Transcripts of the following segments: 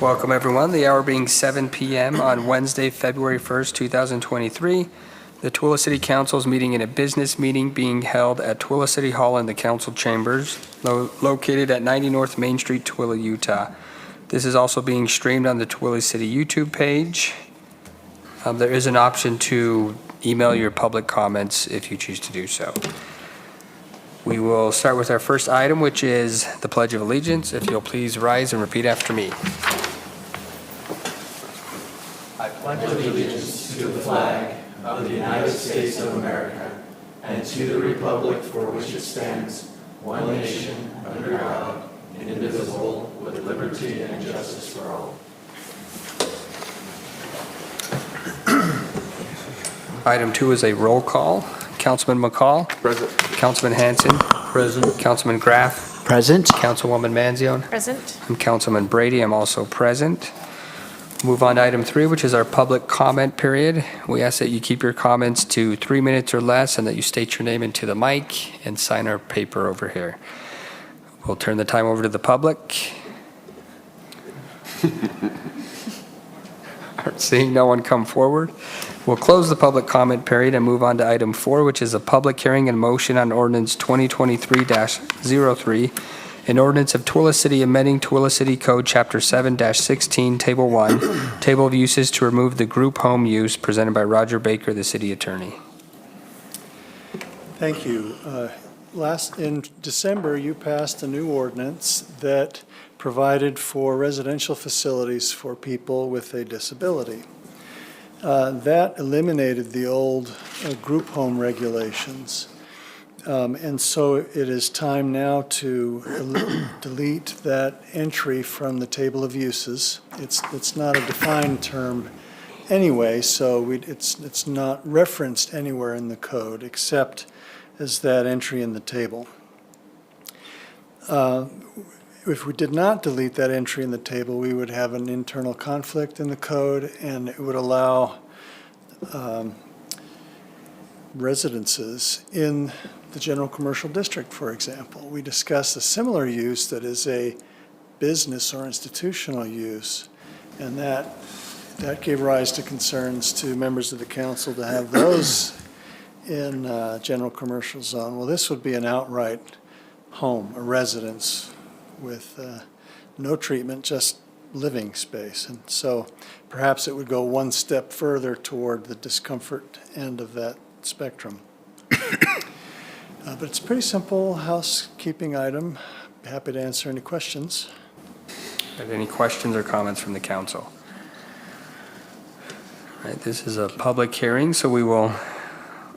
Welcome, everyone. The hour being 7 p.m. on Wednesday, February 1st, 2023. The Tooele City Council is meeting in a business meeting being held at Tooele City Hall in the council chambers, located at 90 North Main Street, Tooele, Utah. This is also being streamed on the Tooele City YouTube page. There is an option to email your public comments if you choose to do so. We will start with our first item, which is the Pledge of Allegiance. If you'll please rise and repeat after me. I pledge allegiance to the flag of the United States of America and to the republic for which it stands, one nation, under God, indivisible, with liberty and justice for all. Item 2 is a roll call. Councilman McCall. Present. Councilman Hanson. Present. Councilman Graff. Present. Councilwoman Manzione. Present. I'm Councilman Brady. I'm also present. Move on to item 3, which is our public comment period. We ask that you keep your comments to 3 minutes or less and that you state your name into the mic and sign our paper over here. We'll turn the time over to the public. Seeing no one come forward, we'll close the public comment period and move on to item 4, which is a public hearing and motion on ordinance 2023-03, an ordinance of Tooele City amending Tooele City Code Chapter 7-16, Table 1, Table of Uses to remove the group home use, presented by Roger Baker, the city attorney. Thank you. In December, you passed a new ordinance that provided for residential facilities for people with a disability. That eliminated the old group home regulations. And so it is time now to delete that entry from the table of uses. It's not a defined term anyway, so it's not referenced anywhere in the code except as that entry in the table. If we did not delete that entry in the table, we would have an internal conflict in the code, and it would allow residences in the general commercial district, for example. We discussed a similar use that is a business or institutional use, and that gave rise to concerns to members of the council to have those in general commercial zone. Well, this would be an outright home, a residence with no treatment, just living space. And so perhaps it would go one step further toward the discomfort end of that spectrum. But it's a pretty simple housekeeping item. Happy to answer any questions. Are there any questions or comments from the council? All right, this is a public hearing, so we will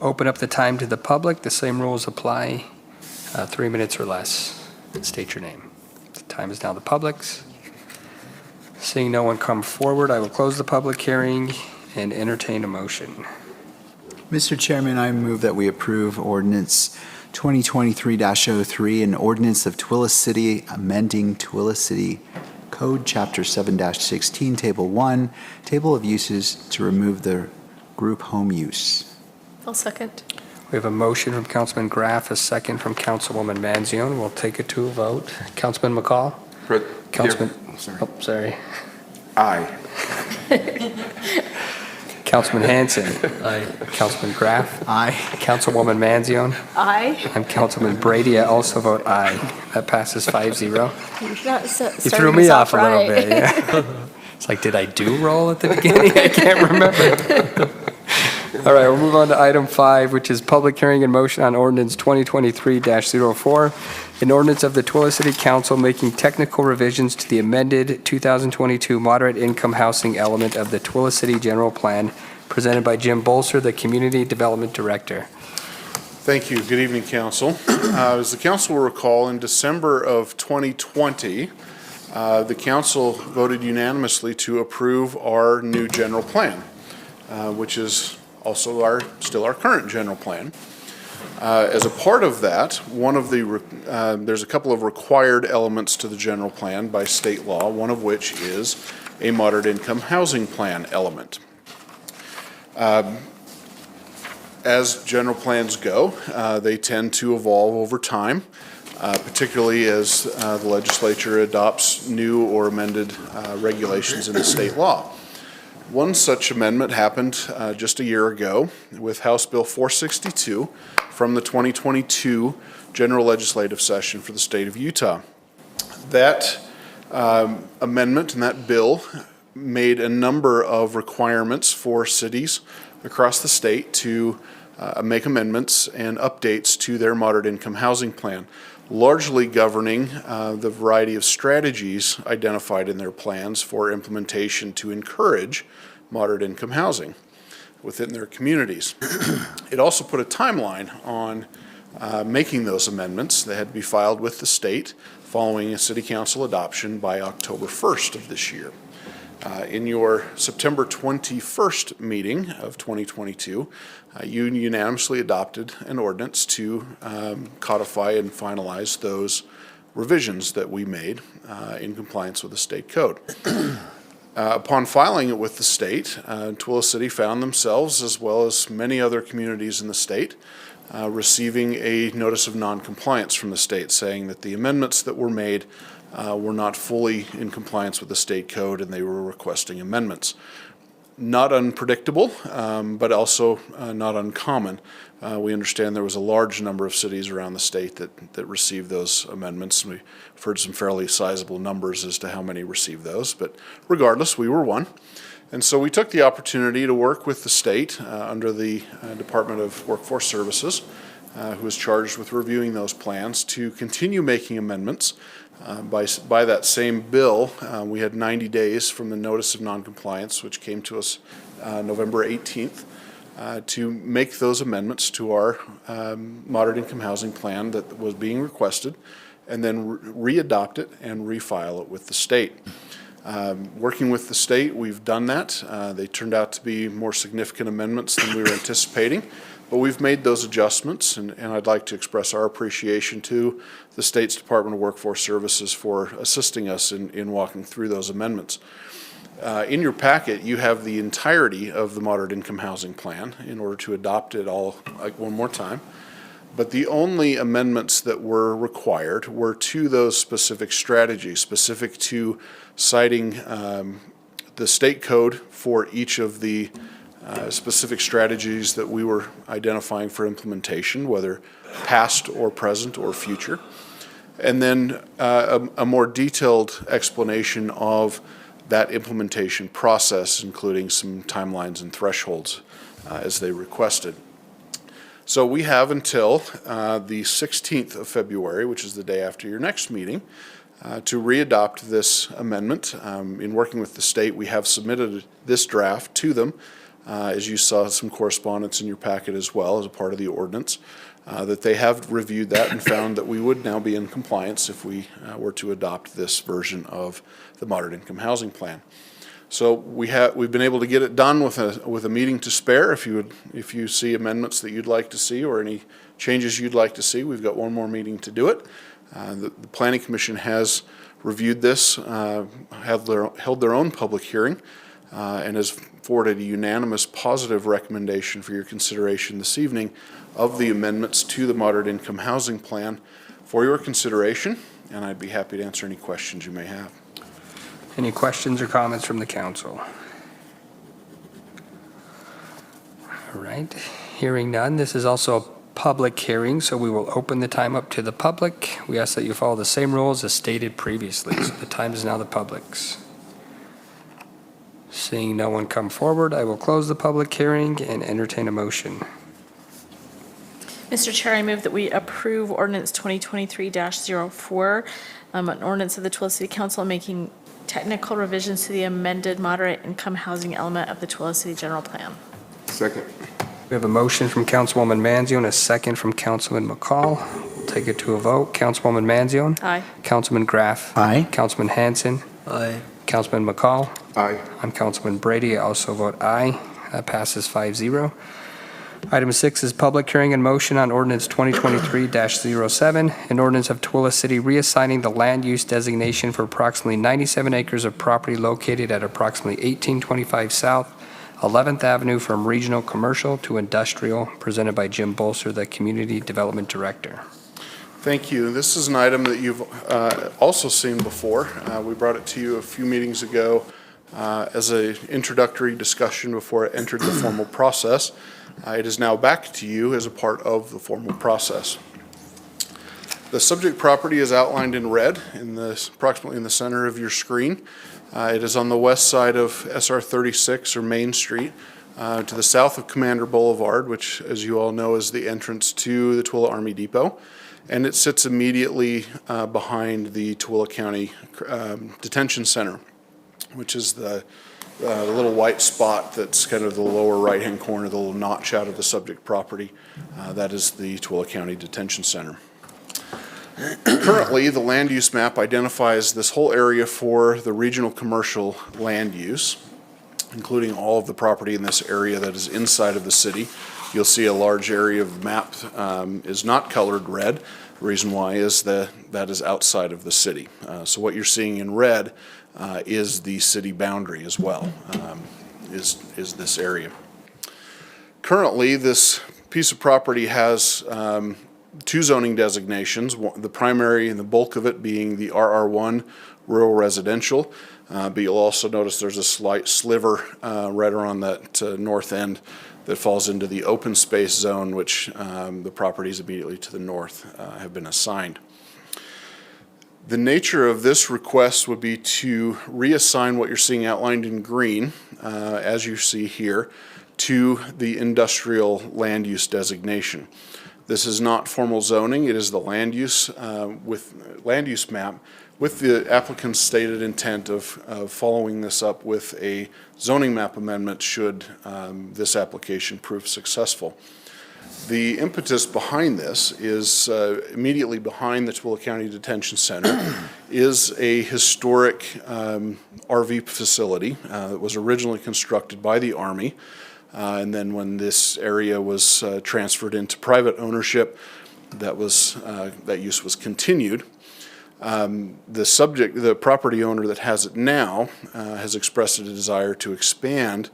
open up the time to the public. The same rules apply, 3 minutes or less. State your name. The time is now the public's. Seeing no one come forward, I will close the public hearing and entertain a motion. Mr. Chairman, I move that we approve ordinance 2023-03, an ordinance of Tooele City amending Tooele City Code Chapter 7-16, Table 1, Table of Uses to remove the group home use. I'll second. We have a motion from Councilman Graff, a second from Councilwoman Manzione. We'll take it to a vote. Councilman McCall? Councilman, oh, sorry. Aye. Councilman Hanson? Aye. Councilman Graff? Aye. Councilwoman Manzione? Aye. I'm Councilman Brady. I also vote aye. That passes 5-0. You threw me off a little bit, yeah. It's like, did I do roll at the beginning? I can't remember. All right, we'll move on to item 5, which is public hearing and motion on ordinance 2023-04, an ordinance of the Tooele City Council making technical revisions to the amended 2022 moderate income housing element of the Tooele City General Plan, presented by Jim Bolser, the Community Development Director. Thank you. Good evening, Council. As the Council will recall, in December of 2020, the Council voted unanimously to approve our new general plan, which is also still our current general plan. As a part of that, there's a couple of required elements to the general plan by state law, one of which is a moderate income housing plan element. As general plans go, they tend to evolve over time. particularly as the legislature adopts new or amended regulations in the state law. One such amendment happened just a year ago with House Bill 462 from the 2022 General Legislative Session for the state of Utah. That amendment and that bill made a number of requirements for cities across the state to make amendments and updates to their moderate income housing plan, largely governing the variety of strategies identified in their plans for implementation to encourage moderate income housing within their communities. It also put a timeline on making those amendments. They had to be filed with the state following a city council adoption by October 1st of this year. In your September 21st meeting of 2022, you unanimously adopted an ordinance to codify and finalize those revisions that we made in compliance with the state code. Upon filing it with the state, Tooele City found themselves, as well as many other communities in the state, receiving a notice of noncompliance from the state saying that the amendments that were made were not fully in compliance with the state code and they were requesting amendments. Not unpredictable, but also not uncommon. We understand there was a large number of cities around the state that received those amendments. We've heard some fairly sizable numbers as to how many received those, but regardless, we were one. And so we took the opportunity to work with the state under the Department of Workforce Services, who is charged with reviewing those plans, to continue making amendments. By that same bill, we had 90 days from the notice of noncompliance, which came to us November 18th, to make those amendments to our moderate income housing plan that was being requested, and then re-adopt it and refile it with the state. Working with the state, we've done that. They turned out to be more significant amendments than we were anticipating, but we've made those adjustments, and I'd like to express our appreciation to the state's Department of Workforce Services for assisting us in walking through those amendments. In your packet, you have the entirety of the moderate income housing plan in order to adopt it all one more time. But the only amendments that were required were to those specific strategies, specific to citing the state code for each of the specific strategies that we were identifying for implementation, whether past or present or future. And then a more detailed explanation of that implementation process, including some timelines and thresholds as they requested. So we have until the 16th of February, which is the day after your next meeting, to re-adopt this amendment. In working with the state, we have submitted this draft to them. As you saw, some correspondence in your packet as well as a part of the ordinance, that they have reviewed that and found that we would now be in compliance if we were to adopt this version of the moderate income housing plan. So we've been able to get it done with a meeting to spare. If you see amendments that you'd like to see or any changes you'd like to see, we've got one more meeting to do it. The Planning Commission has reviewed this, held their own public hearing, and has forwarded a unanimous positive recommendation for your consideration this evening of the amendments to the moderate income housing plan for your consideration, and I'd be happy to answer any questions you may have. Any questions or comments from the council? All right, hearing none, this is also a public hearing, so we will open the time up to the public. We ask that you follow the same rules as stated previously, so the time is now the public's. Seeing no one come forward, I will close the public hearing and entertain a motion. Mr. Chair, I move that we approve ordinance 2023-04, an ordinance of the Tooele City Council making technical revisions to the amended moderate income housing element of the Tooele City General Plan. Second. We have a motion from Councilwoman Manzione and a second from Councilman McCall. We'll take it to a vote. Councilwoman Manzione? Aye. Councilman Graff? Aye. Councilman Hanson? Aye. Councilman McCall? Aye. I'm Councilman Brady. I also vote aye. That passes 5-0. Item 6 is public hearing and motion on ordinance 2023-07, an ordinance of Tooele City reassigning the land use designation for approximately 97 acres of property located at approximately 1825 South 11th Avenue from regional commercial to industrial, presented by Jim Bolser, the Community Development Director. Thank you. This is an item that you've also seen before. We brought it to you a few meetings ago as an introductory discussion before it entered the formal process. It is now back to you as a part of the formal process. The subject property is outlined in red approximately in the center of your screen. It is on the west side of SR 36 or Main Street to the south of Commander Boulevard, which, as you all know, is the entrance to the Tooele Army Depot. And it sits immediately behind the Tooele County Detention Center, which is the little white spot that's kind of the lower right-hand corner, the little notch out of the subject property. That is the Tooele County Detention Center. Currently, the land use map identifies this whole area for the regional commercial land use, including all of the property in this area that is inside of the city. You'll see a large area of the map is not colored red. The reason why is that is outside of the city. So what you're seeing in red is the city boundary as well, is this area. Currently, this piece of property has two zoning designations, the primary and the bulk of it being the RR1 rural residential. But you'll also notice there's a slight sliver right around that north end that falls into the open space zone, which the properties immediately to the north have been assigned. The nature of this request would be to reassign what you're seeing outlined in green, as you see here, to the industrial land use designation. This is not formal zoning, it is the land use map with the applicant's stated intent of following this up with a zoning map amendment should this application prove successful. The impetus behind this is immediately behind the Tooele County Detention Center is a historic RV facility that was originally constructed by the Army. And then when this area was transferred into private ownership, that use was continued. The property owner that has it now has expressed a desire to expand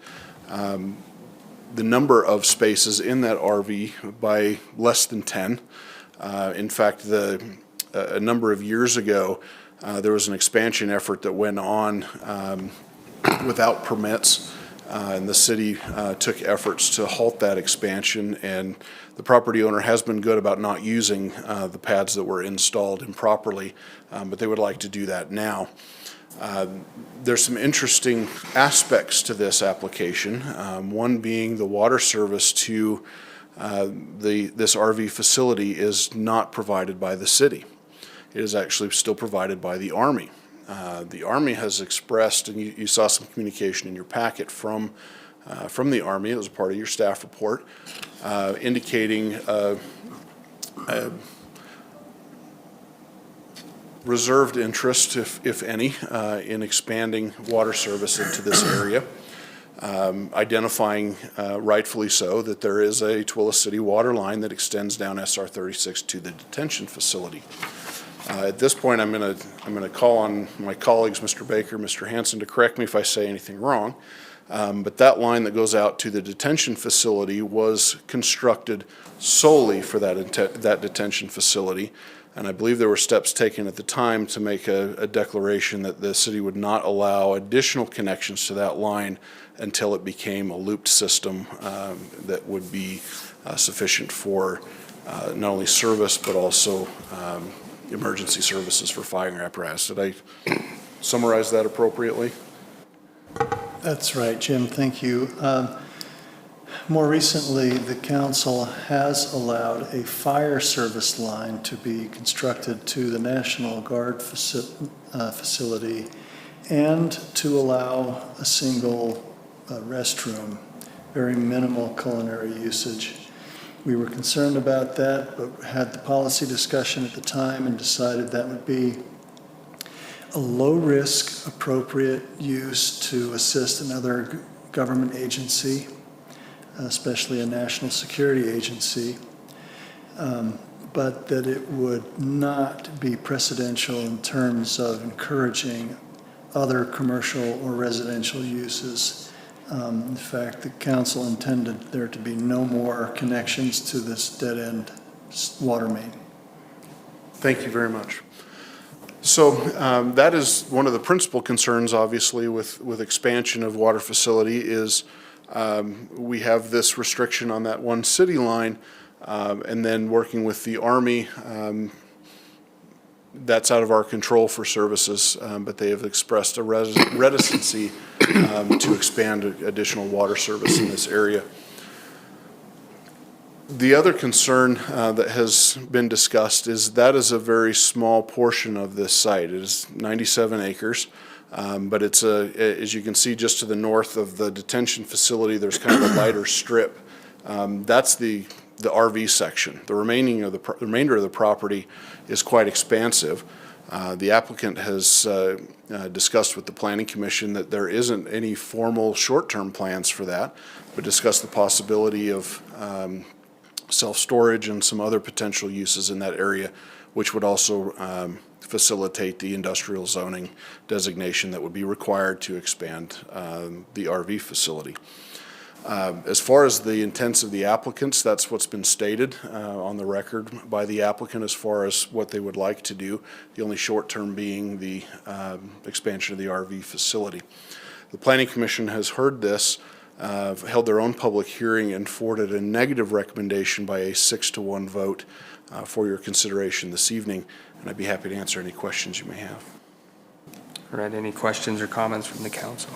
the number of spaces in that RV by less than 10. In fact, a number of years ago, there was an expansion effort that went on without permits. And the city took efforts to halt that expansion, and the property owner has been good about not using the pads that were installed improperly, but they would like to do that now. There's some interesting aspects to this application, one being the water service to this RV facility is not provided by the city. It is actually still provided by the Army. The Army has expressed, and you saw some communication in your packet from the Army, it was a part of your staff report, indicating a reserved interest, if any, in expanding water service into this area, identifying rightfully so that there is a Tooele City water line that extends down SR 36 to the detention facility. At this point, I'm going to call on my colleagues, Mr. Baker, Mr. Hanson, to correct me if I say anything wrong. But that line that goes out to the detention facility was constructed solely for that detention facility. And I believe there were steps taken at the time to make a declaration that the city would not allow additional connections to that line until it became a looped system that would be sufficient for not only service but also emergency services for fire apparatus. Did I summarize that appropriately? That's right, Jim, thank you. More recently, the council has allowed a fire service line to be constructed to the National Guard facility and to allow a single restroom, very minimal culinary usage. We were concerned about that, but had the policy discussion at the time and decided that would be a low-risk, appropriate use to assist another government agency, especially a national security agency, but that it would not be precedential in terms of encouraging other commercial or residential uses. In fact, the council intended there to be no more connections to this dead-end water main. Thank you very much. So that is one of the principal concerns, obviously, with expansion of water facility is we have this restriction on that one city line, and then working with the Army, that's out of our control for services, but they have expressed a reticency to expand additional water service in this area. The other concern that has been discussed is that is a very small portion of this site. It is 97 acres, but it's as you can see just to the north of the detention facility, there's kind of a lighter strip. That's the RV section. The remainder of the property is quite expansive. The applicant has discussed with the Planning Commission that there isn't any formal short-term plans for that, but discussed the possibility of self-storage and some other potential uses in that area, which would also facilitate the industrial zoning designation that would be required to expand the RV facility. As far as the intents of the applicants, that's what's been stated on the record by the applicant as far as what they would like to do, the only short-term being the expansion of the RV facility. The Planning Commission has heard this, held their own public hearing, and forwarded a negative recommendation by a 6-1 vote for your consideration this evening, and I'd be happy to answer any questions you may have. All right, any questions or comments from the council?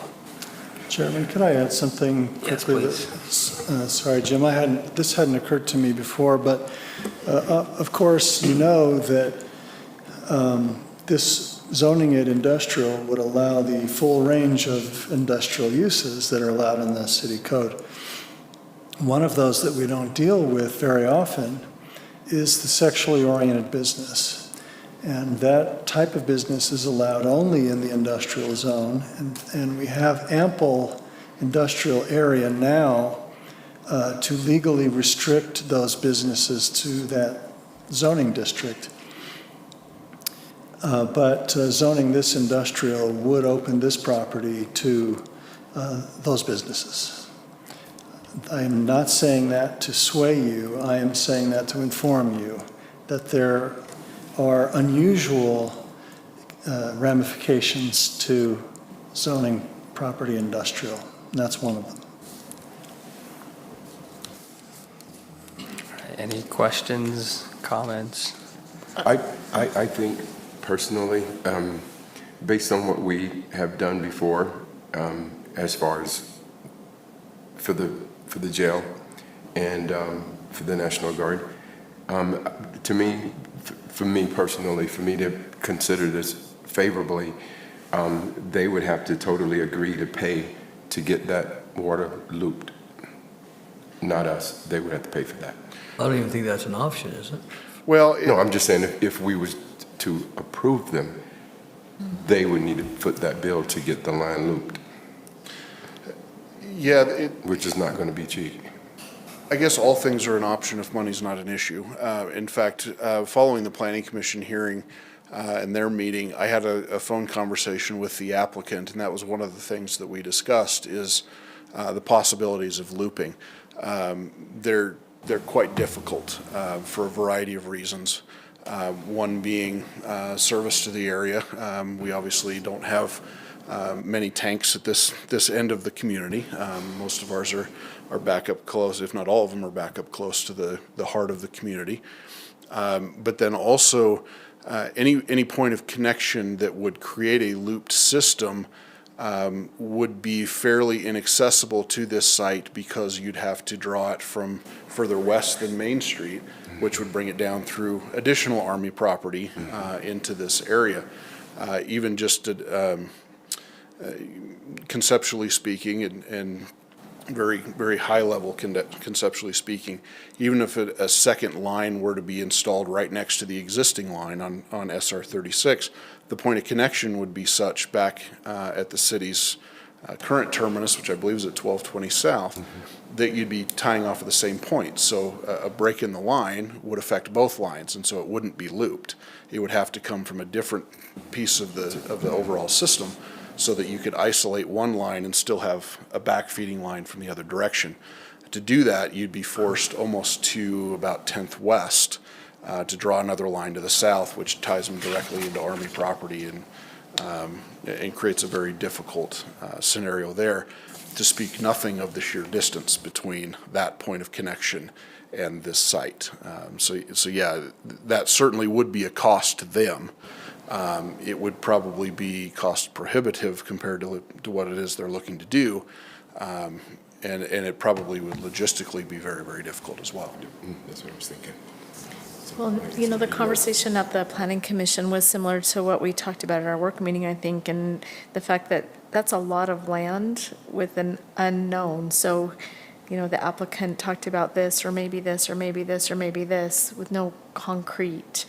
Chairman, could I add something quickly? Yes, please. Sorry, Jim, this hadn't occurred to me before, but of course, you know that this zoning it industrial would allow the full range of industrial uses that are allowed in the city code. One of those that we don't deal with very often is the sexually oriented business. And that type of business is allowed only in the industrial zone. And we have ample industrial area now to legally restrict those businesses to that zoning district. But zoning this industrial would open this property to those businesses. I am not saying that to sway you. I am saying that to inform you that there are unusual ramifications to zoning property industrial, and that's one of them. Any questions, comments? I think personally, based on what we have done before, as far as for the jail and for the National Guard, for me personally, for me to consider this favorably, they would have to totally agree to pay to get that water looped. Not us. They would have to pay for that. I don't even think that's an option, is it? Well, No, I'm just saying if we was to approve them, they would need to foot that bill to get the line looped, yeah, which is not going to be cheap. I guess all things are an option if money's not an issue. In fact, following the Planning Commission hearing and their meeting, I had a phone conversation with the applicant, and that was one of the things that we discussed is the possibilities of looping. They're quite difficult for a variety of reasons. One being service to the area. We obviously don't have many tanks at this end of the community. Most of ours are back up close, if not all of them are back up close to the heart of the community. But then also any point of connection that would create a looped system would be fairly inaccessible to this site because you'd have to draw it from further west than Main Street, which would bring it down through additional Army property into this area. Even just conceptually speaking and very, very high level conceptually speaking, even if a second line were to be installed right next to the existing line on SR 36, the point of connection would be such back at the city's current terminus, which I believe is at 1220 South, that you'd be tying off at the same point. So a break in the line would affect both lines, and so it wouldn't be looped. It would have to come from a different piece of the overall system so that you could isolate one line and still have a backfeeding line from the other direction. To do that, you'd be forced almost to about 10th West to draw another line to the south, which ties them directly into Army property and creates a very difficult scenario there, to speak nothing of the sheer distance between that point of connection and this site. So yeah, that certainly would be a cost to them. It would probably be cost prohibitive compared to what it is they're looking to do. And it probably would logistically be very, very difficult as well. That's what I was thinking. Well, you know, the conversation at the Planning Commission was similar to what we talked about at our work meeting, I think, and the fact that that's a lot of land with an unknown. So, you know, the applicant talked about this, or maybe this, or maybe this, or maybe this, with no concrete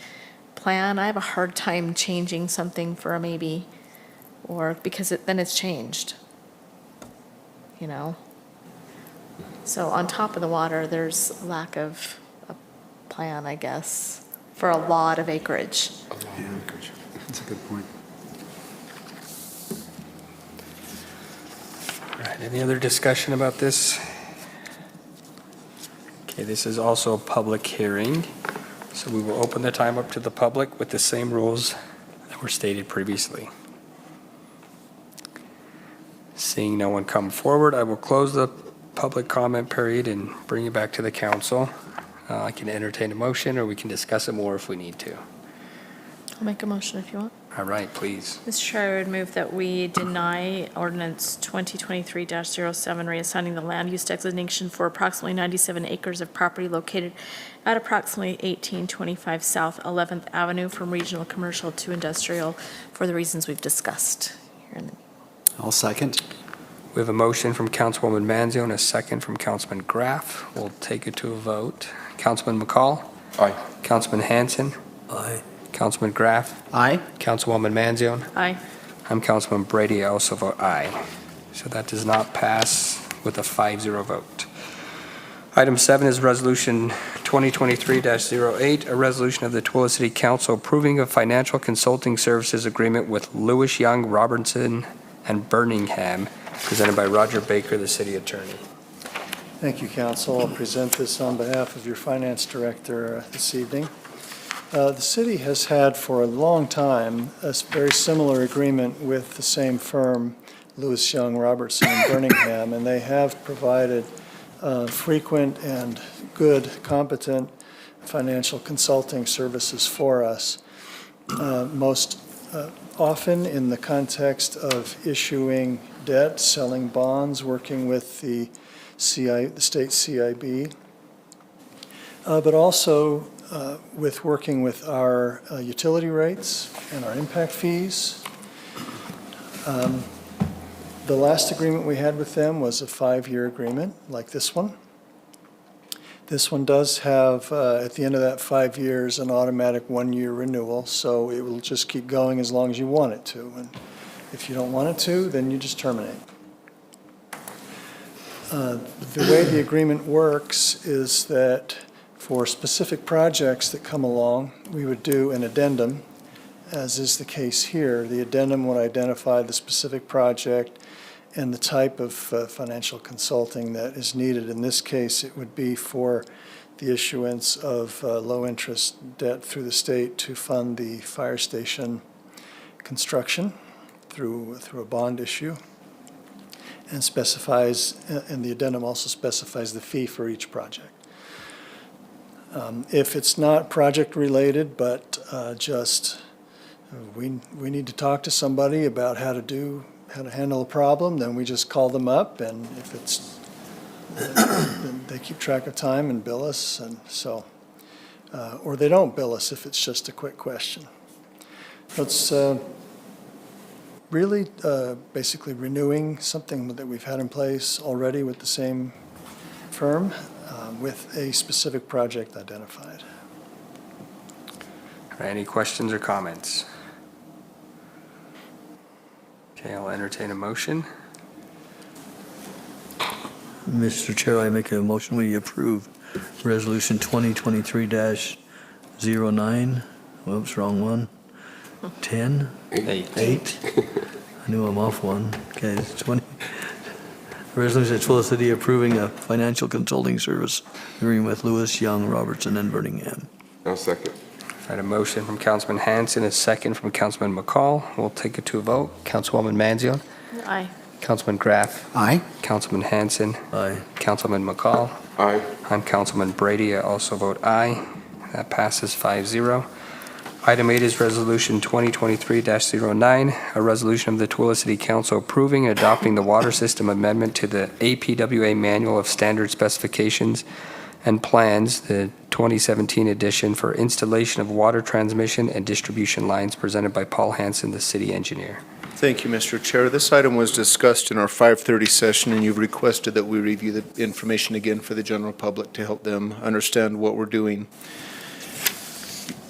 plan. I have a hard time changing something for a maybe, or because then it's changed, you know? So on top of the water, there's lack of a plan, I guess, for a lot of acreage. That's a good point. All right, any other discussion about this? Okay, this is also a public hearing, so we will open the time up to the public with the same rules that were stated previously. Seeing no one come forward, I will close the public comment period and bring it back to the council. I can entertain a motion, or we can discuss it more if we need to. I'll make a motion if you want. All right, please. Mr. Chair, I would move that we deny ordinance 2023-07, reassigning the land use designation for approximately 97 acres of property located at approximately 1825 South 11th Avenue from regional commercial to industrial for the reasons we've discussed here. I'll second. We have a motion from Councilwoman Manzio and a second from Councilman Graff. We'll take it to a vote. Councilman McCall? Aye. Councilman Hanson? Aye. Councilman Graff? Aye. Councilwoman Manzione? Aye. I'm Councilman Brady. I also vote aye. So that does not pass with a 5-0 vote. Item 7 is Resolution 2023-08, a resolution of the Tooele City Council approving a financial consulting services agreement with Lewis Young, Robertson, and Birmingham, presented by Roger Baker, the city attorney. Thank you, council. I'll present this on behalf of your finance director this evening. The city has had for a long time a very similar agreement with the same firm, Lewis Young, Robertson, and Birmingham, and they have provided frequent and good, competent financial consulting services for us, most often in the context of issuing debt, selling bonds, working with the state CIB, but also with working with our utility rates and our impact fees. The last agreement we had with them was a 5-year agreement, like this one. This one does have, at the end of that 5 years, an automatic 1-year renewal, so it will just keep going as long as you want it to. And if you don't want it to, then you just terminate. The way the agreement works is that for specific projects that come along, we would do an addendum, as is the case here. The addendum would identify the specific project and the type of financial consulting that is needed. In this case, it would be for the issuance of low-interest debt through the state to fund the fire station construction through a bond issue, and specifies, and the addendum also specifies the fee for each project. If it's not project-related, but just we need to talk to somebody about how to handle a problem, then we just call them up, and if it's, then they keep track of time and bill us, and so, or they don't bill us if it's just a quick question. It's really basically renewing something that we've had in place already with the same firm with a specific project identified. All right, any questions or comments? Okay, I'll entertain a motion. Mr. Chair, I make a motion we approve Resolution 2023-09. Whoops, wrong one. 10? 8? I knew I'm off one. Okay, it's 20. Resolution of Tooele City approving a financial consulting service agreement with Lewis, Young, Robertson, and Birmingham. I'll second. I had a motion from Councilman Hanson, a second from Councilman McCall. We'll take it to a vote. Councilwoman Manzione? Aye. Councilman Graff? Aye. Councilman Hanson? Aye. Councilman McCall? Aye. I'm Councilman Brady. I also vote aye. That passes 5-0. Item 8 is Resolution 2023-09, a resolution of the Tooele City Council approving and adopting the water system amendment to the APWA Manual of Standard Specifications and Plans, the 2017 edition, for installation of water transmission and distribution lines, presented by Paul Hanson, the city engineer. Thank you, Mr. Chair. This item was discussed in our 5:30 session, and you've requested that we review the information again for the general public to help them understand what we're doing.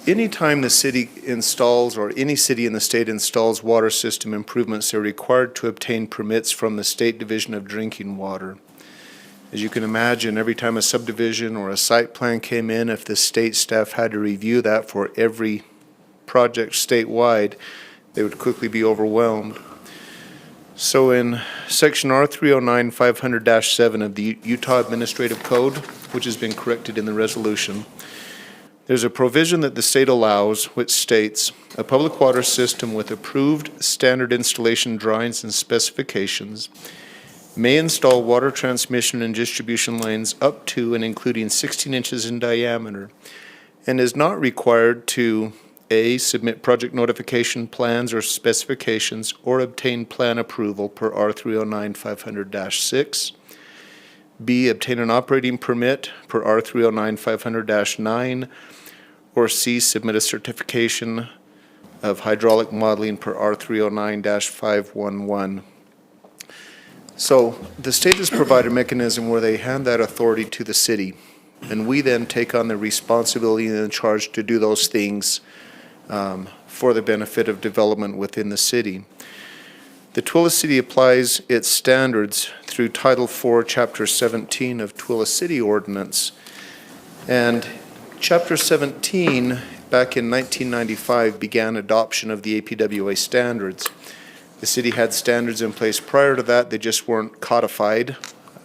Anytime the city installs, or any city in the state installs water system improvements, they're required to obtain permits from the State Division of Drinking Water. As you can imagine, every time a subdivision or a site plan came in, if the state staff had to review that for every project statewide, they would quickly be overwhelmed. So in section R309-500-7 of the Utah Administrative Code, which has been corrected in the resolution, there's a provision that the state allows which states, "A public water system with approved standard installation drawings and specifications may install water transmission and distribution lines up to and including 16 inches in diameter, and is not required to A, submit project notification plans or specifications or obtain plan approval per R309-500-6, B, obtain an operating permit per R309-500-9, or C, submit a certification of hydraulic modeling per R309-511. So the state has provided a mechanism where they hand that authority to the city, and we then take on the responsibility and the charge to do those things for the benefit of development within the city. The Tooele City applies its standards through Title IV, Chapter 17 of Tooele City Ordinance. And Chapter 17, back in 1995, began adoption of the APWA standards. The city had standards in place prior to that, they just weren't codified.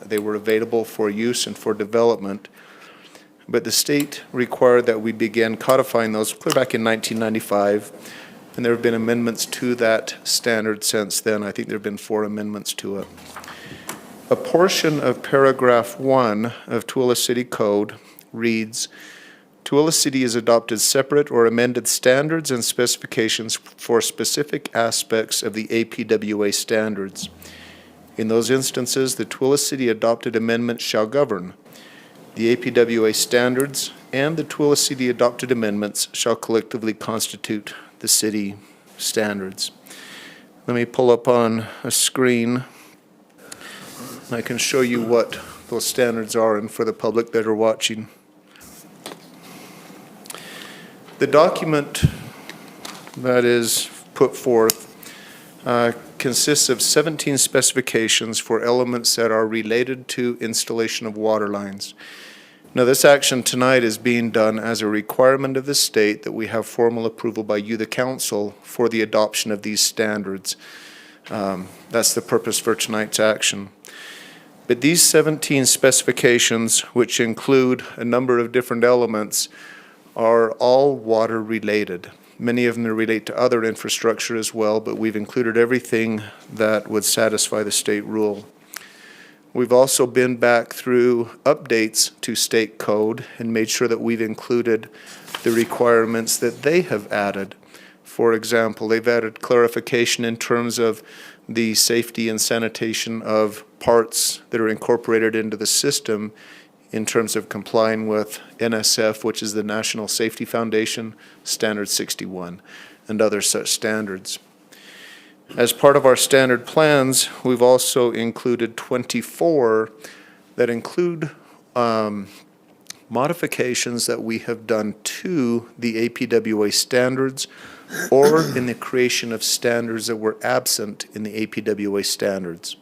They were available for use and for development. But the state required that we begin codifying those clear back in 1995, and there have been amendments to that standard since then. I think there have been 4 amendments to it. A portion of paragraph 1 of Tooele City Code reads, Tooele City has adopted separate or amended standards and specifications for specific aspects of the APWA standards. In those instances, the Tooele City adopted amendments shall govern. The APWA standards and the Tooele City adopted amendments shall collectively constitute the city standards. Let me pull up on a screen. I can show you what those standards are, and for the public that are watching. The document that is put forth consists of 17 specifications for elements that are related to installation of water lines. Now, this action tonight is being done as a requirement of the state that we have formal approval by you, the council, for the adoption of these standards. That's the purpose for tonight's action. But these 17 specifications, which include a number of different elements, are all water related. Many of them relate to other infrastructure as well, but we've included everything that would satisfy the state rule. We've also been back through updates to state code and made sure that we've included the requirements that they have added. For example, they've added clarification in terms of the safety and sanitation of parts that are incorporated into the system in terms of complying with NSF, which is the National Safety Foundation, Standard 61, and other such standards. As part of our standard plans, we've also included 24 that include modifications that we have done to the APWA standards or in the creation of standards that were absent in the APWA standards.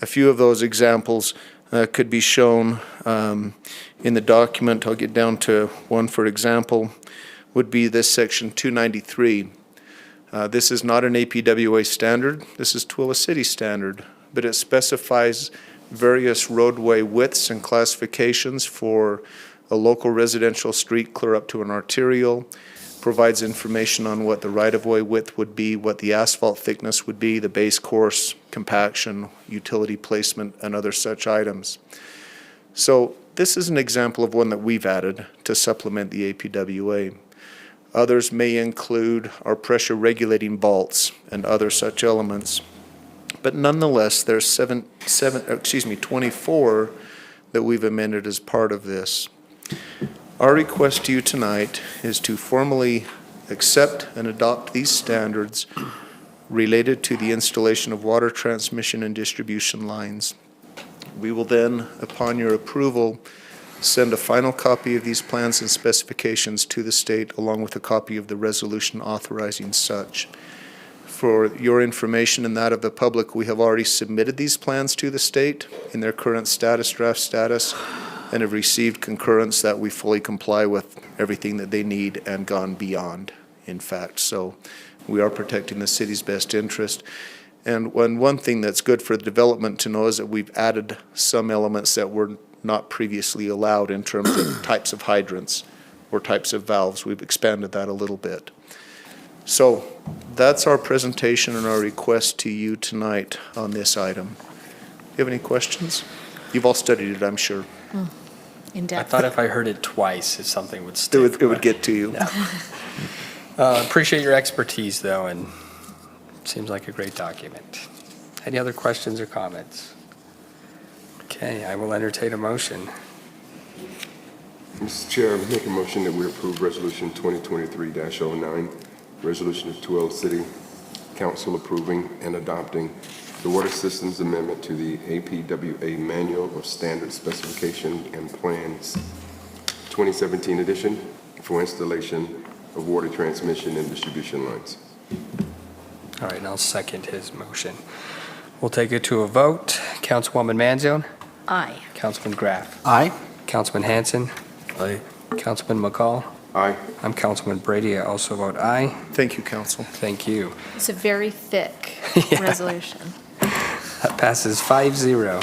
A few of those examples could be shown in the document. I'll get down to one, for example, would be this section 293. This is not an APWA standard. This is Tooele City standard, but it specifies various roadway widths and classifications for a local residential street clear up to an arterial, provides information on what the right-of-way width would be, what the asphalt thickness would be, the base course, compaction, utility placement, and other such items. So this is an example of one that we've added to supplement the APWA. Others may include our pressure regulating vaults and other such elements. But nonetheless, there's 24 that we've amended as part of this. Our request to you tonight is to formally accept and adopt these standards related to the installation of water transmission and distribution lines. We will then, upon your approval, send a final copy of these plans and specifications to the state, along with a copy of the resolution authorizing such. For your information and that of the public, we have already submitted these plans to the state in their current draft status, and have received concurrence that we fully comply with everything that they need and gone beyond, in fact. So we are protecting the city's best interest. And one thing that's good for the development to know is that we've added some elements that were not previously allowed in terms of types of hydrants or types of valves. We've expanded that a little bit. So that's our presentation and our request to you tonight on this item. Do you have any questions? You've all studied it, I'm sure. In I depth. thought if I heard it twice, if something would stick. It would get to you. Appreciate your expertise, though, and seems like a great document. Any other questions or comments? Okay, I will entertain a motion. Mr. Chair, I make a motion that we approve Resolution 2023-09, resolution of Tooele City Council approving and adopting the Water Systems Amendment to the APWA Manual of Standard Specification and Plans, 2017 edition, for installation of water transmission and distribution lines. All right, and I'll second his motion. We'll take it to a vote. Councilwoman Manzione? Aye. Councilman Graff? Aye. Councilman Hanson? Aye. Councilman McCall? Aye. I'm Councilman Brady. I also vote aye. Thank you, council. Thank you. It's a very thick Yeah. resolution. That passes 5-0.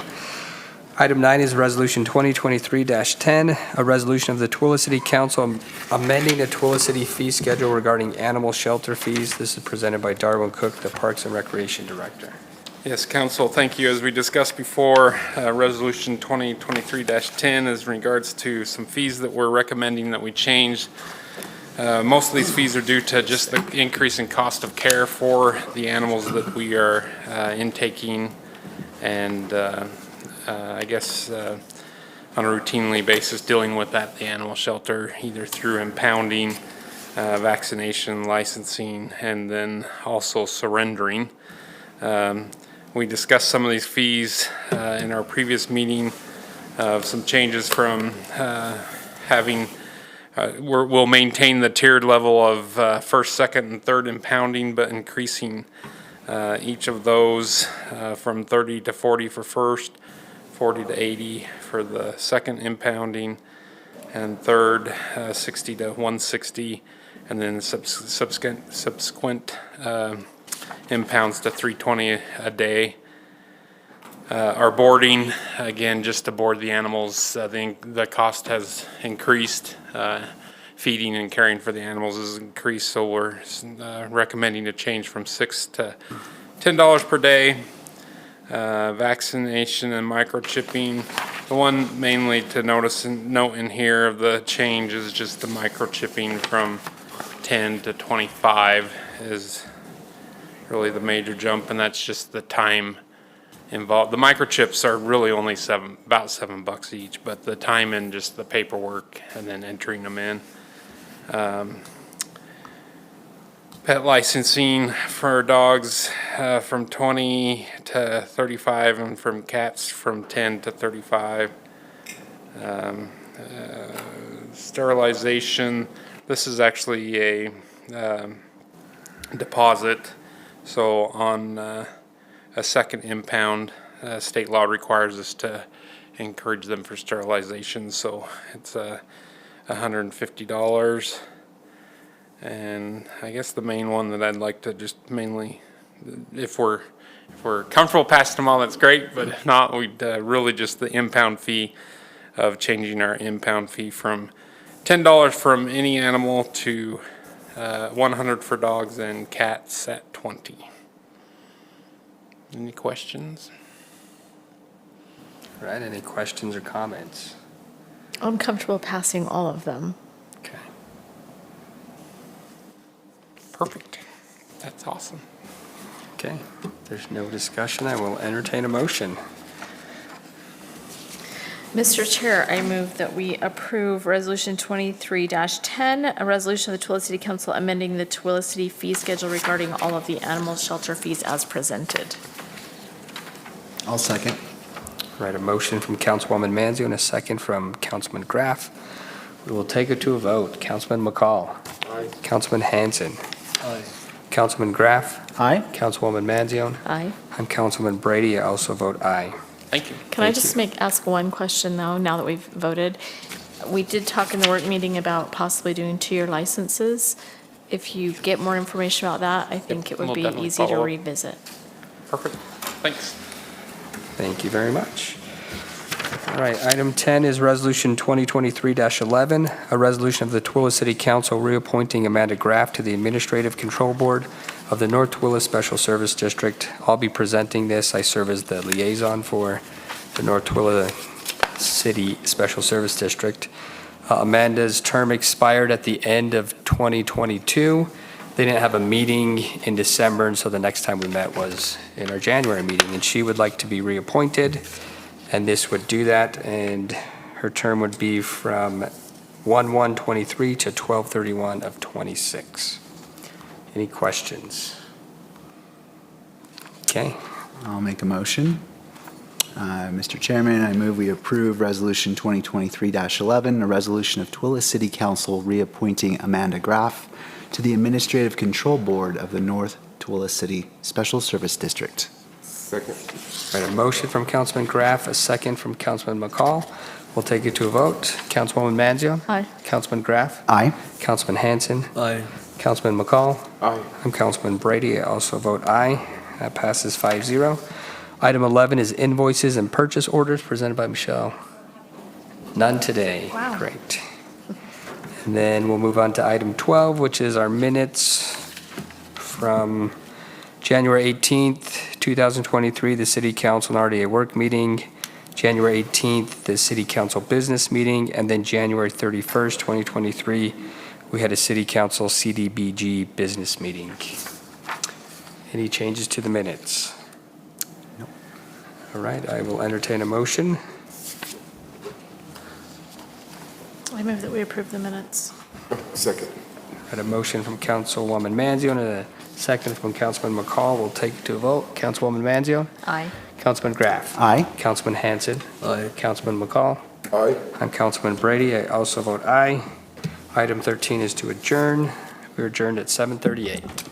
Item 9 is Resolution 2023-10, a resolution of the Tooele City Council amending the Tooele City fee schedule regarding animal shelter fees. This is presented by Darwin Cook, the Parks and Recreation Director. Yes, Council, thank you. As we discussed before, Resolution 2023-10 is in regards to some fees that we're recommending that we change. Most of these fees are due to just the increase in cost of care for the animals that we are intaking and I guess on a routinely basis dealing with at the animal shelter, either through impounding, vaccination, licensing, and then also surrendering. We discussed some of these fees in our previous meeting of some changes from having, we'll maintain the tiered level of first, second, and third impounding, but increasing each of those from 30 to 40 for first, 40 to 80 for the second impounding, and third 60 to 160, and then subsequent impounds to 320 a day. Our boarding, again, just to board the animals, the cost has increased. Feeding and caring for the animals has increased, so we're recommending a change from $6 to $10 per day. Vaccination and microchipping. The one mainly to note in here of the change is just the microchipping from 10 to 25 is really the major jump, and that's just the time involved. The microchips are really only about $7 each, but the time and just the paperwork and then entering them in. Pet licensing for dogs from 20 to 35, and from cats from 10 to 35. Sterilization, this is actually a deposit. So on a second impound, state law requires us to encourage them for sterilization. So it's $150. And I guess the main one that I'd like to just mainly, if we're comfortable passing them all, that's great. But if not, we'd really just the impound fee of changing our impound fee from $10 from any animal to $100 for dogs and cats at $20. Any questions? All right, any questions or comments? I'm comfortable passing all of them. Okay. Perfect. That's awesome. Okay, if there's no discussion, I will entertain a motion. Mr. Chair, I move that we approve Resolution 23-10, a resolution of the Tooele City Council amending the Tooele City fee schedule regarding all of the animal shelter fees as presented. I'll second. All right, a motion from Councilwoman Manzio and a second from Councilman Graff. We will take it to a vote. Councilman McCall. Aye. Councilman Hanson. Councilman Graff. Aye. Councilwoman Manzione. Aye. And Councilman Brady, I also vote aye. Thank you. Can I Thank just you. ask one question, though, now that we've voted? We did talk in the work meeting about possibly doing 2-year licenses. If you get more information about that, I think it would we'll be definitely easy to follow up. revisit. Perfect. Thanks. Thank you very much. All right, item 10 is Resolution 2023-11, a resolution of the Tooele City Council reappointing Amanda Graff to the Administrative Control Board of the North Tooele Special Service District. I'll be presenting this. I serve as the liaison for the North Tooele City Special Service District. Amanda's term expired at the end of 2022. They didn't have a meeting in December, and so the next time we met was in our January meeting, and she would like to be reappointed, and this would do that, and her term would be from 1/1/23 to 12/31 of 26. Any questions? Okay, I'll make a motion. Mr. Chairman, I move we approve Resolution 2023-11, a resolution of Tooele City Council reappointing Amanda Graff to the Administrative Control Board of the North Tooele City Special Service District. Second. all right, a motion from Councilman Graff, a second from Councilman McCall. We'll take it to a vote. Councilwoman Manzio? Aye. Councilman Graff? Aye. Councilman Hanson? Aye. Councilman McCall? Aye. I'm Councilman Brady. I also vote aye. That passes 5-0. Item 11 is invoices and purchase orders presented by Michelle. None today. Wow. Great. And then we'll move on to item 12, which is our minutes from January 18th, 2023, the City Council and RDA work meeting, January 18th, the City Council business meeting, and then January 31st, 2023, we had a City Council CDBG business meeting. Any changes to the minutes? Nope. All right, I will entertain a motion. I move that we approve the minutes. Second. I had a motion from Councilwoman Manzio and a second from Councilman McCall. We'll take it to a vote. Councilwoman Manzio? Aye. Councilman Graff? Aye. Councilman Hanson? Aye. Councilman McCall? Aye. I'm Councilman Brady. I also vote aye. Item 13 is to adjourn. We're adjourned at 7:38.